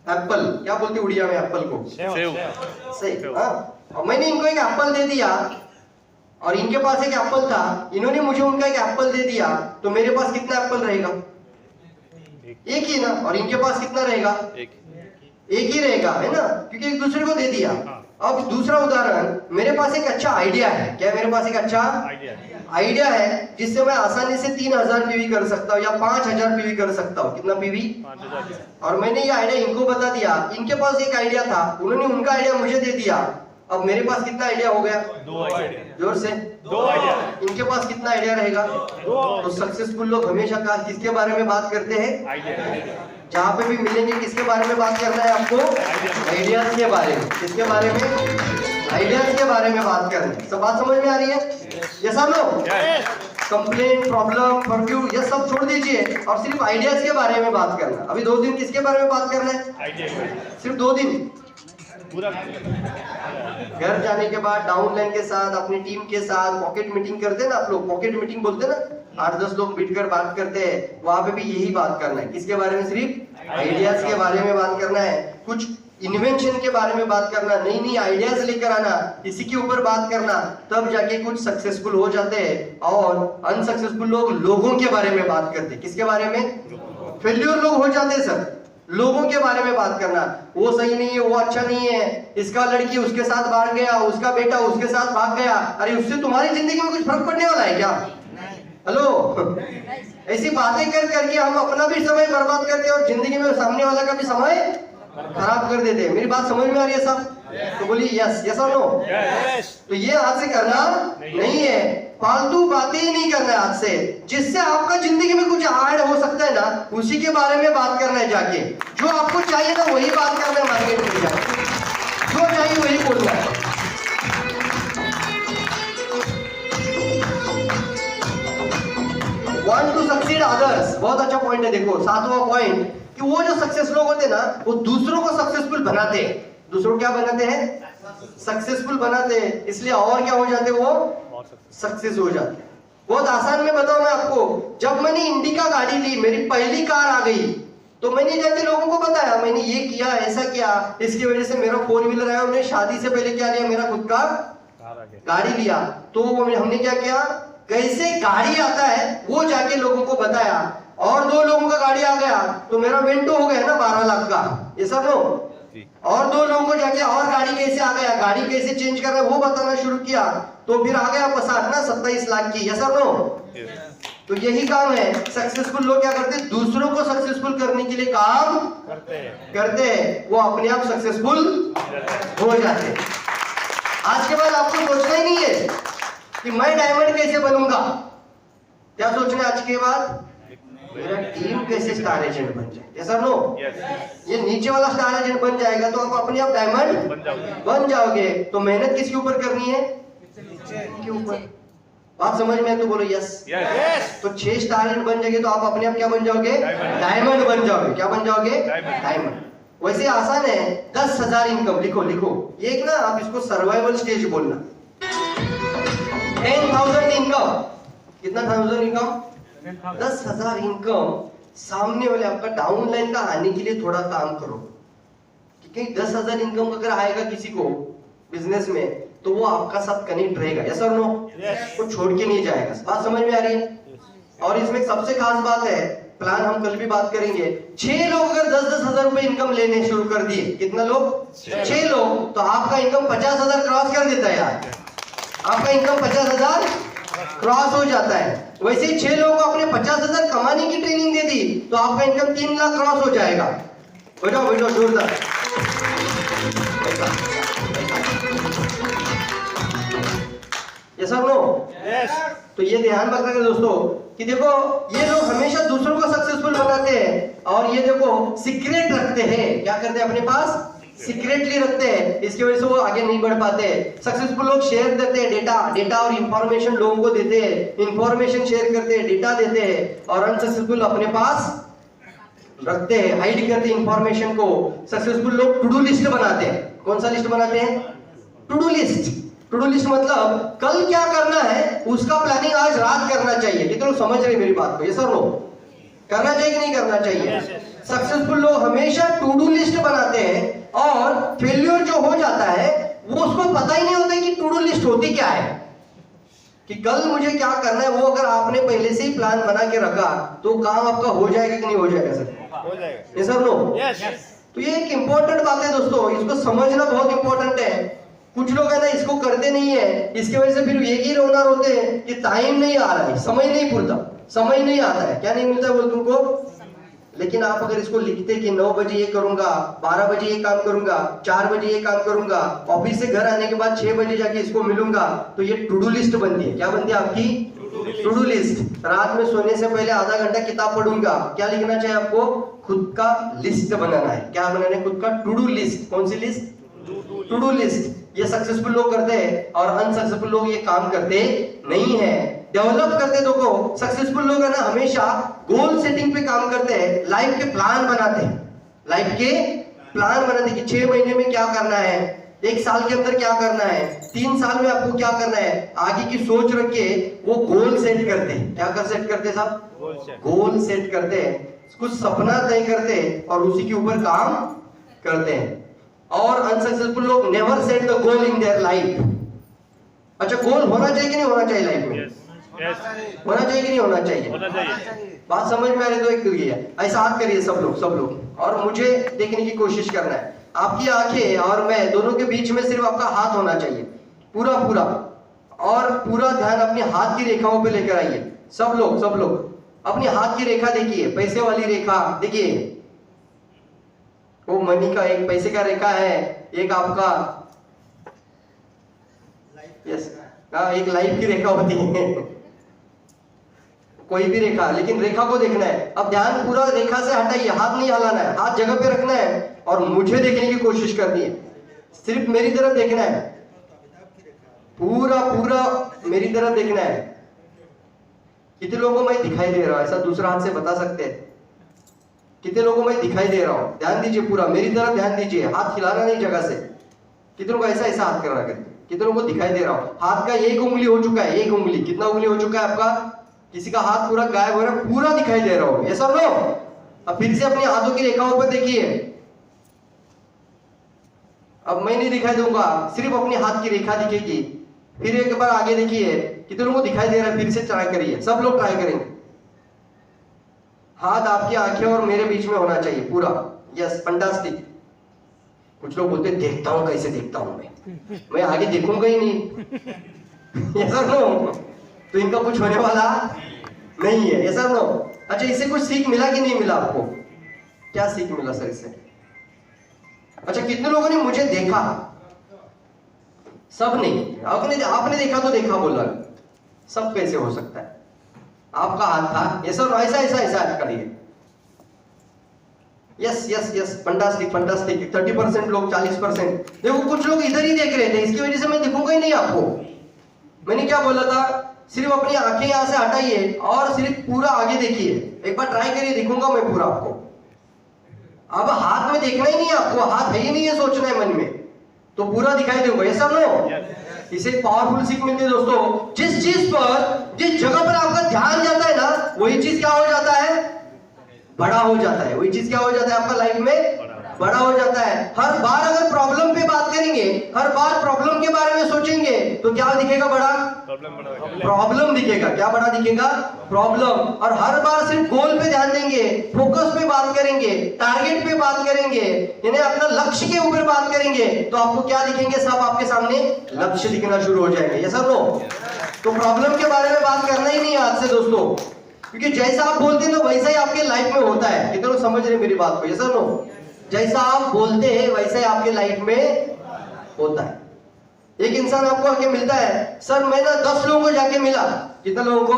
Apple, क्या बोलते उड़िया में एप्पल को? सेब। हाँ, मैंने इनको एक एप्पल दे दिया और इनके पास एक एप्पल था, इन्होंने मुझे उनका एक एप्पल दे दिया, तो मेरे पास कितना एप्पल रहेगा? एक ही ना। और इनके पास कितना रहेगा? एक ही रहेगा, है ना, क्योंकि एक दूसरे को दे दिया। अब दूसरा उदाहरण, मेरे पास एक अच्छा आइडिया है। क्या मेरे पास एक अच्छा आइडिया है जिससे मैं आसानी से 3000 पीवी कर सकता हूँ या 5000 पीवी कर सकता हूँ। कितना पीवी? 5000। और मैंने ये आइडिया इनको बता दिया, इनके पास एक आइडिया था, उन्होंने उनका आइडिया मुझे दे दिया। अब मेरे पास कितना आइडिया हो गया? 2 आइडिया। जोर से। 2 आइडिया। इनके पास कितना आइडिया रहेगा? 2। तो सक्सेसफुल लोग हमेशा किसके बारे में बात करते हैं? आइडिया। जहाँ पे भी मिलेंगे किसके बारे में बात करना है आपको? आइडियाज के बारे में। किसके बारे में? आइडियाज के बारे में बात करना है। सब बात समझ में आ रही है? यस और नो? कंप्लेंट, प्रॉब्लम, परफ्यू, ये सब छोड़ दीजिए और सिर्फ आइडियाज के बारे में बात करना। अभी 2 दिन किसके बारे में बात करना है? आइडिया। सिर्फ 2 दिन। पूरा घर जाने के बाद डाउनलाइन के साथ, अपनी टीम के साथ पॉकेट मीटिंग करते हैं ना आप लोग, पॉकेट मीटिंग बोलते हैं ना, 8-10 लोग बैठकर बात करते हैं, वहां पे भी यही बात करना है। किसके बारे में? सिर्फ आइडियाज के बारे में बात करना है। कुछ इन्वेंशन के बारे में बात करना, नई नई आइडियाज लेकर आना, इसी के ऊपर बात करना, तब जाके कुछ सक्सेसफुल हो जाते हैं। और अनसक्सेसफुल लोग लोगों के बारे में बात करते हैं। किसके बारे में? फेल्यूर लोग हो जाते हैं सर। लोगों के बारे में बात करना, वो सही नहीं है, वो अच्छा नहीं है, इसका लड़की उसके साथ भाग गया, उसका बेटा उसके साथ भाग गया, अरे उससे तुम्हारी जिंदगी में कुछ फर्क पड़ने वाला है क्या? हेलो, ऐसी बातें कर करके हम अपना भी समय बर्बाद करते हैं और जिंदगी में सामने वाला का भी समय खराब कर देते हैं। मेरी बात समझ में आ रही है सब? तो बोलिए यस, यस और नो? तो ये आज से करना नहीं है, फालतू बातें ही नहीं करना है आज से। जिससे आपका जिंदगी में कुछ ऐड हो सकता है ना, उसी के बारे में बात करना है जाके। जो आपको चाहिए ना वही बात करना है मार्केट में जाके, जो चाहिए वही बोलना है। Want to succeed others, बहुत अच्छा पॉइंट है। देखो 7वां पॉइंट, कि वो जो सक्सेस लोग होते हैं ना, वो दूसरों को सक्सेसफुल बनाते हैं। दूसरों को क्या बनाते हैं? सक्सेसफुल बनाते हैं। इसलिए और क्या हो जाते हैं? वो सक्सेस हो जाते हैं। बहुत आसान में बताऊं मैं आपको, जब मैंने इंडिका गाड़ी ली, मेरी पहली कार आ गई, तो मैंने जाके लोगों को बताया मैंने ये किया, ऐसा किया, इसकी वजह से मेरा 4 व्हीलर आया। हमने शादी से पहले क्या लिया? मेरा खुद का गाड़ी लिया। तो हमने क्या किया, कैसे गाड़ी आता है वो जाके लोगों को बताया। और 2 लोगों का गाड़ी आ गया तो मेरा वेंटो हो गया ना 12 लाख का, ये सब लो। और 2 लोगों को जाके और गाड़ी कैसे आ गया, गाड़ी कैसे चेंज कर रहा है वो बताना शुरू किया, तो फिर आ गया पसार ना 27 लाख की, ये सब लो। तो यही काम है। सक्सेसफुल लोग क्या करते हैं? दूसरों को सक्सेसफुल करने के लिए काम करते हैं, वो अपने आप सक्सेसफुल हो जाते हैं। आज के बाद आपको सोचना ही नहीं है कि मैं डायमंड कैसे बनूंगा। क्या सोचना है आज के बाद? मेरा टीम कैसे स्टार एजेंट बन जाए। ऐसा नो? ये नीचे वाला स्टार एजेंट बन जाएगा तो आप अपने आप डायमंड बन जाओगे। तो मेहनत किसके ऊपर करनी है? के ऊपर। बात समझ में है तो बोलो यस। तो 6 स्टार एजेंट बन जाएंगे तो आप अपने आप क्या बन जाओगे? डायमंड बन जाओगे। क्या बन जाओगे? डायमंड। वैसे आसान है। 10,000 इनकम लिखो, लिखो एक ना, आप इसको सर्वाइवल स्टेज बोलना। 10,000 इनकम। कितना 1000 इनकम? 10,000 इनकम। सामने वाले आपका डाउनलाइन का आने के लिए थोड़ा काम करो, क्योंकि 10,000 इनकम अगर आएगा किसी को बिजनेस में तो वो आपका साथ कनेक्ट रहेगा। यस और नो? वो छोड़ के नहीं जाएगा। बात समझ में आ रही है? और इसमें सबसे खास बात है, प्लान हम कल भी बात करेंगे, 6 लोग अगर 10-10 हजार रुपए इनकम लेने शुरू कर दिए, कितना लोग? 6 लोग, तो आपका इनकम 50,000 क्रॉस कर देता है यार। आपका इनकम 50,000 क्रॉस हो जाता है। वैसे ही 6 लोगों को आपने 50,000 कमाने की ट्रेनिंग दे दी तो आपका इनकम 3 लाख क्रॉस हो जाएगा। बैठो बैठो जोरदार। यस और नो? तो ये ध्यान रखना दोस्तों कि देखो ये लोग हमेशा दूसरों को सक्सेसफुल बनाते हैं और ये देखो सीक्रेट रखते हैं। क्या करते हैं? अपने पास सीक्रेटली रखते हैं, इसकी वजह से वो आगे नहीं बढ़ पाते। सक्सेसफुल लोग शेयर देते हैं डेटा और इंफॉर्मेशन लोगों को देते हैं, इंफॉर्मेशन शेयर करते हैं, डेटा देते हैं। और अनसक्सेसफुल अपने पास रखते हैं, हाइड करते हैं इंफॉर्मेशन को। सक्सेसफुल लोग टू डू लिस्ट बनाते हैं। कौन सा लिस्ट बनाते हैं? To do list. To do list मतलब कल क्या करना है उसका प्लानिंग आज रात करना चाहिए। कितने लोग समझ रहे मेरी बात को? ये सब लोग करना चाहिए कि नहीं करना चाहिए? सक्सेसफुल लोग हमेशा टू डू लिस्ट बनाते और फेल्योर जो हो जाता है वो उसको पता ही नहीं होता कि टू डू लिस्ट होती क्या है, कि कल मुझे क्या करना है। वो अगर आपने पहले से ही प्लान बना के रखा तो काम आपका हो जाएगा कि नहीं हो जाएगा सर? हो जाएगा। ये सर नो। तो ये एक इंपॉर्टेंट बात है दोस्तों, इसको समझना बहुत इंपॉर्टेंट है। कुछ लोग है ना इसको करते नहीं है, इसकी वजह से फिर एक ही रोना रोते हैं कि टाइम नहीं आ रहा है, समय नहीं पूरता, समय नहीं आता है, क्या नहीं मिलता है बोल तुमको। लेकिन आप अगर इसको लिखते कि 9 बजे ये करूंगा, 12 बजे ये काम करूंगा, 4 बजे ये काम करूंगा, ऑफिस से घर आने के बाद 6 बजे जाके इसको मिलूंगा, तो ये टू डू लिस्ट बनती है। क्या बनती है आपकी? To do list. रात में सोने से पहले आधा घंटा किताब पढ़ूंगा, क्या लिखना चाहिए आपको? खुद का लिस्ट बनाना है। क्या बनाना है? खुद का टू डू लिस्ट। कौन सी लिस्ट? To do list. ये सक्सेसफुल लोग करते हैं और अनसक्सेसफुल लोग ये काम करते नहीं है। डेवलप करते देखो, सक्सेसफुल लोग है ना हमेशा गोल सेटिंग पे काम करते हैं, लाइफ के प्लान बनाते हैं, लाइफ के प्लान बनाते हैं कि 6 महीने में क्या करना है, 1 साल के अंदर क्या करना है, 3 साल में आपको क्या करना है, आगे की सोच रख के वो गोल सेट करते हैं। क्या कर सेट करते हैं साहब? गोल सेट करते हैं, कुछ सपना तय करते हैं और उसी के ऊपर काम करते हैं। और अनसक्सेसफुल लोग never set the goal in their life. अच्छा, गोल होना चाहिए कि नहीं होना चाहिए लाइफ में? होना चाहिए कि नहीं होना चाहिए? बात समझ में आ रही तो एक है। ऐसा हाथ करिए सब लोग और मुझे देखने की कोशिश करना है। आपकी आंखें और मैं दोनों के बीच में सिर्फ आपका हाथ होना चाहिए, पूरा और पूरा ध्यान अपने हाथ की रेखाओं पे लेकर आइए। सब लोग अपनी हाथ की रेखा देखिए, पैसे वाली रेखा देखिए, वो मनी का एक पैसे का रेखा है, एक आपका एक लाइफ की रेखा होती है, कोई भी रेखा, लेकिन रेखा को देखना है। अब ध्यान पूरा रेखा से हटाइए, हाथ नहीं हिलाना है, हाथ जगह पे रखना है और मुझे देखने की कोशिश करनी है, सिर्फ मेरी तरफ देखना है, पूरा मेरी तरफ देखना है। कितने लोगों को मैं दिखाई दे रहा हूं? ऐसा दूसरा हाथ से बता सकते हैं कितने लोगों को मैं दिखाई दे रहा हूं? ध्यान दीजिए, पूरा मेरी तरफ ध्यान दीजिए, हाथ हिलाना नहीं जगह से। कितनों को ऐसा हाथ करना करके कितनों को दिखाई दे रहा हूं? हाथ का 1 उंगली हो चुका है, 1 उंगली। कितना उंगली हो चुका है आपका? किसी का हाथ पूरा गायब हो रहा है, पूरा दिखाई दे रहा हो, ये सब लो। अब फिर से अपने हाथों की रेखाओं पर देखिए। अब मैं नहीं दिखाई दूंगा, सिर्फ अपने हाथ की रेखा दिखेगी। फिर एक बार आगे देखिए, कितनों को दिखाई दे रहा है? फिर से ट्राई करिए, सब लोग ट्राई करेंगे। हाथ आपकी आंखें और मेरे बीच में होना चाहिए पूरा। Yes, fantastic. कुछ लोग बोलते देखता हूं, कैसे देखता हूं मैं आगे देखूंगा ही नहीं। यस और नो? तो इनका कुछ होने वाला नहीं है। यस और नो? अच्छा, इससे कुछ सीख मिला कि नहीं मिला आपको? क्या सीख मिला सर इससे? अच्छा, कितने लोगों ने मुझे देखा? सब नहीं। आपने देखा तो देखा बोला, सब कैसे हो सकता है? आपका हाथ था, ये सब ऐसा करिए। Yes, fantastic. 30% लोग, 40%। देखो, कुछ लोग इधर ही देख रहे थे, इसकी वजह से मैं दिखूंगा ही नहीं आपको। मैंने क्या बोला था? सिर्फ अपनी आंखें यहां से हटाइए और सिर्फ पूरा आगे देखिए। एक बार ट्राई करिए, दिखूंगा मैं पूरा आपको। अब हाथ में देखना ही नहीं है आपको, हाथ है ही नहीं है, सोचना है मन में, तो पूरा दिखाई दूंगा। ऐसा नो? इसे पावरफुल सीख मिलती है दोस्तों। जिस चीज पर, जिस जगह पर आपका ध्यान जाता है ना, वही चीज क्या हो जाता है? बड़ा हो जाता है। वही चीज क्या हो जाता है आपका लाइफ में? बड़ा हो जाता है। हर बार अगर प्रॉब्लम पे बात करेंगे, हर बार प्रॉब्लम के बारे में सोचेंगे, तो क्या दिखेगा? बड़ा प्रॉब्लम दिखेगा। क्या बड़ा दिखेगा? प्रॉब्लम। और हर बार सिर्फ गोल पे ध्यान देंगे, फोकस पे बात करेंगे, टारगेट पे बात करेंगे, यानी अपना लक्ष्य के ऊपर बात करेंगे, तो आपको क्या दिखेंगे? सब आपके सामने लक्ष्य दिखना शुरू हो जाएंगे। ये सब लो। तो प्रॉब्लम के बारे में बात करना ही नहीं है आज से दोस्तों, क्योंकि जैसा आप बोलते हैं ना वैसा ही आपके लाइफ में होता है। कितने लोग समझ रहे मेरी बात को? ये सब लो। जैसा आप बोलते हैं वैसा ही आपके लाइफ में होता है। एक इंसान आपको आके मिलता है, सर मैं ना 10 लोगों को जाके मिला। कितने लोगों को?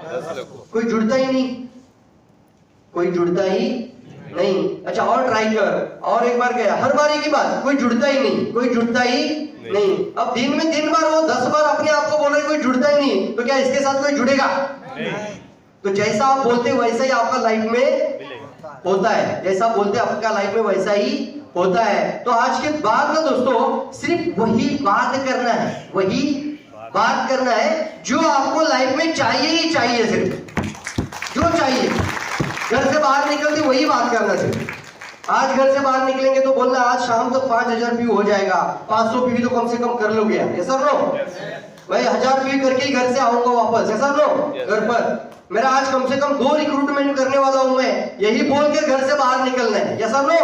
10 लोगों को। कोई जुड़ता ही नहीं। अच्छा, और ट्राई कर, और एक बार गया, हर बार एक ही बात, कोई जुड़ता ही नहीं। अब दिन में 3 बार वो 10 बार अपने आप को बोल रहे कोई जुड़ता ही नहीं, तो क्या इसके साथ कोई जुड़ेगा? नहीं। तो जैसा आप बोलते वैसा ही आपका लाइफ में होता है। जैसा बोलते आपका लाइफ में वैसा ही होता है। तो आज के बाद ना दोस्तों, सिर्फ वही बात करना है जो आपको लाइफ में चाहिए ही चाहिए। सिर्फ जो चाहिए, घर से बाहर निकलते वही बात करना। सिर्फ आज घर से बाहर निकलेंगे तो बोलना आज शाम तक 5000 व्यू हो जाएगा, 500 व्यू तो कम से कम कर लोगे, ऐसा नो भाई 1000 व्यू करके ही घर से आऊंगा वापस, ऐसा नो घर पर मेरा आज कम से कम 2 रिक्रूटमेंट करने वाला हूं मैं, यही बोल के घर से बाहर निकलना है, ऐसा नो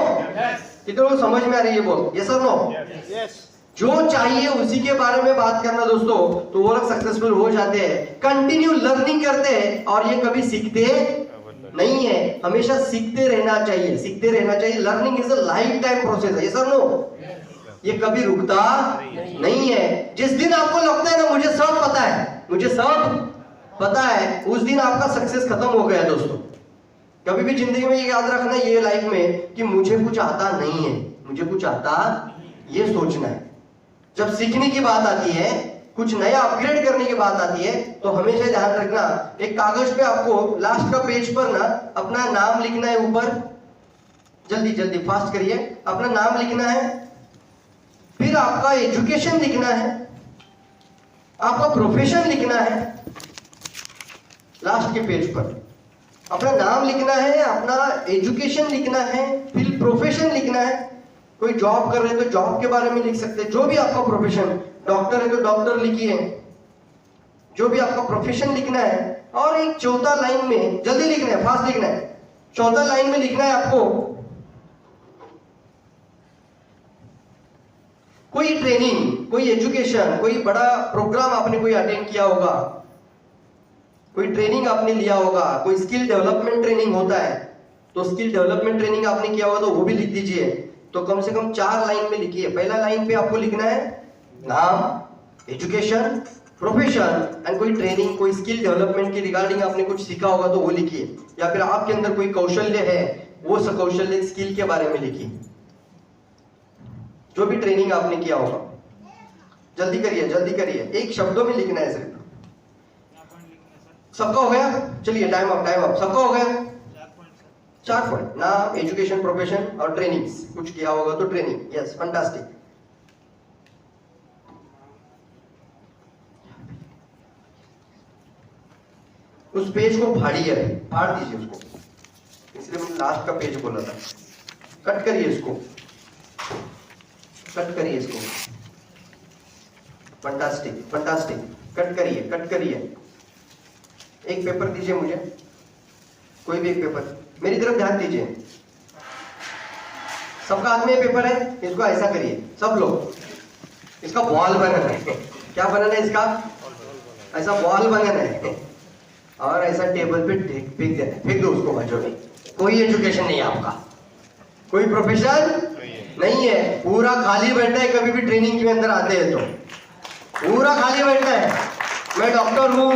कितने लोग समझ में आ रही है बोल, ऐसा नो जो चाहिए उसी के बारे में बात करना दोस्तों, तो वो लोग सक्सेसफुल हो जाते हैं, कंटिन्यू लर्निंग करते हैं और ये कभी सीखते नहीं है, हमेशा सीखते रहना चाहिए, सीखते रहना चाहिए। Learning is a life time process है, सर नो ये कभी रुकता नहीं है। जिस दिन आपको लगता है ना मुझे सब पता है, मुझे सब पता है, उस दिन आपका सक्सेस खत्म हो गया दोस्तों। कभी भी जिंदगी में ये याद रखना ये लाइफ में कि मुझे कुछ आता नहीं है, मुझे कुछ आता ये सोचना है। जब सीखने की बात आती है, कुछ नया अपग्रेड करने की बात आती है, तो हमेशा ध्यान रखना एक कागज पे आपको लास्ट का पेज पर ना अपना नाम लिखना है ऊपर, जल्दी जल्दी फास्ट करिए, अपना नाम लिखना है, फिर आपका एजुकेशन लिखना है, आपका प्रोफेशन लिखना है, लास्ट के पेज पर अपना नाम लिखना है, अपना एजुकेशन लिखना है, फिर प्रोफेशन लिखना है। कोई जॉब कर रहे हैं तो जॉब के बारे में लिख सकते हैं, जो भी आपका प्रोफेशन, डॉक्टर है तो डॉक्टर लिखिए, जो भी आपका प्रोफेशन लिखना है। और एक चौथा लाइन में जल्दी लिखना है, फास्ट लिखना है, चौथा लाइन में लिखना है आपको कोई ट्रेनिंग, कोई एजुकेशन, कोई बड़ा प्रोग्राम आपने कोई अटेंड किया होगा, कोई ट्रेनिंग आपने लिया होगा, कोई स्किल डेवलपमेंट ट्रेनिंग होता है तो स्किल डेवलपमेंट ट्रेनिंग आपने किया होगा तो वो भी लिख दीजिए। तो कम से कम 4 लाइन में लिखिए। पहला लाइन पे आपको लिखना है नाम, एजुकेशन, प्रोफेशन एंड कोई ट्रेनिंग, कोई स्किल डेवलपमेंट की रिगार्डिंग आपने कुछ सीखा होगा तो वो लिखिए, या फिर आपके अंदर कोई कौशल्य है वो कौशल्य स्किल के बारे में लिखिए, जो भी ट्रेनिंग आपने किया होगा। जल्दी करिए, जल्दी करिए, एक शब्दों में लिखना है सिर्फ। सबका हो गया? चलिए टाइम अप, टाइम अप। सबका हो गया? 4 पॉइंट, नाम, एजुकेशन, प्रोफेशन और ट्रेनिंग्स, कुछ किया होगा तो ट्रेनिंग। Yes, fantastic. उस पेज को फाड़िए, फाड़ दीजिए उसको, इसलिए मैंने लास्ट का पेज बोला था। कट करिए इसको, कट करिए इसको। Fantastic, fantastic. कट करिए, कट करिए। एक पेपर दीजिए मुझे, कोई भी एक पेपर, मेरी तरफ ध्यान दीजिए। सबका हाथ में पेपर है, इसको ऐसा करिए सब लोग, इसका बॉल बनाना है। क्या बनाना है इसका? ऐसा बॉल बनाना है और ऐसा टेबल पे फेंक देना है, फेंक दो उसको बाजू में। कोई एजुकेशन नहीं है आपका, कोई प्रोफेशन नहीं है, पूरा खाली बैठना है। कभी भी ट्रेनिंग के अंदर आते हैं तो पूरा खाली बैठना है। मैं डॉक्टर हूँ,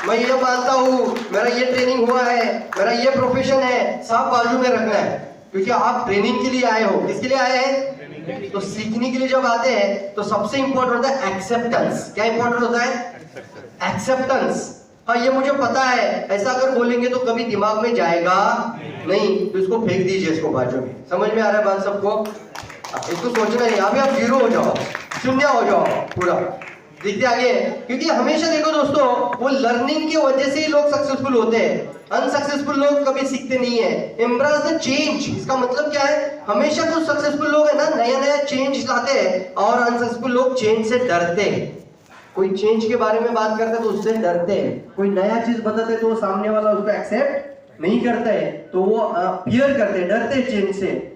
मैं ये मानता हूँ, मेरा ये ट्रेनिंग हुआ है, मेरा ये प्रोफेशन है, सब बाजू में रखना है। क्योंकि आप ट्रेनिंग के लिए आए हो। किसके लिए आए हैं? तो सीखने के लिए जब आते हैं तो सबसे इंपॉर्टेंट होता है एक्सेप्टेंस। क्या इंपॉर्टेंट होता है? एक्सेप्टेंस। हाँ ये मुझे पता है, ऐसा अगर बोलेंगे तो कभी दिमाग में जाएगा नहीं, तो इसको फेंक दीजिए, इसको बाजू में। समझ में आ रहा है बात सबको? इसको सोचना नहीं, अभी आप जीरो हो जाओ, शून्य हो जाओ पूरा। देखते आगे, क्योंकि हमेशा देखो दोस्तों, वो लर्निंग की वजह से ही लोग सक्सेसफुल होते हैं। अनसक्सेसफुल लोग कभी सीखते नहीं है। एम्ब्रेस द चेंज, इसका मतलब क्या है? हमेशा कुछ सक्सेसफुल लोग है ना, नया नया चेंज लाते हैं, और अनसक्सेसफुल लोग चेंज से डरते हैं। कोई चेंज के बारे में बात करता है तो उससे डरते हैं, कोई नया चीज बताते हैं तो वो सामने वाला उसको एक्सेप्ट नहीं करता है, तो वो फियर करते हैं, डरते हैं चेंज से।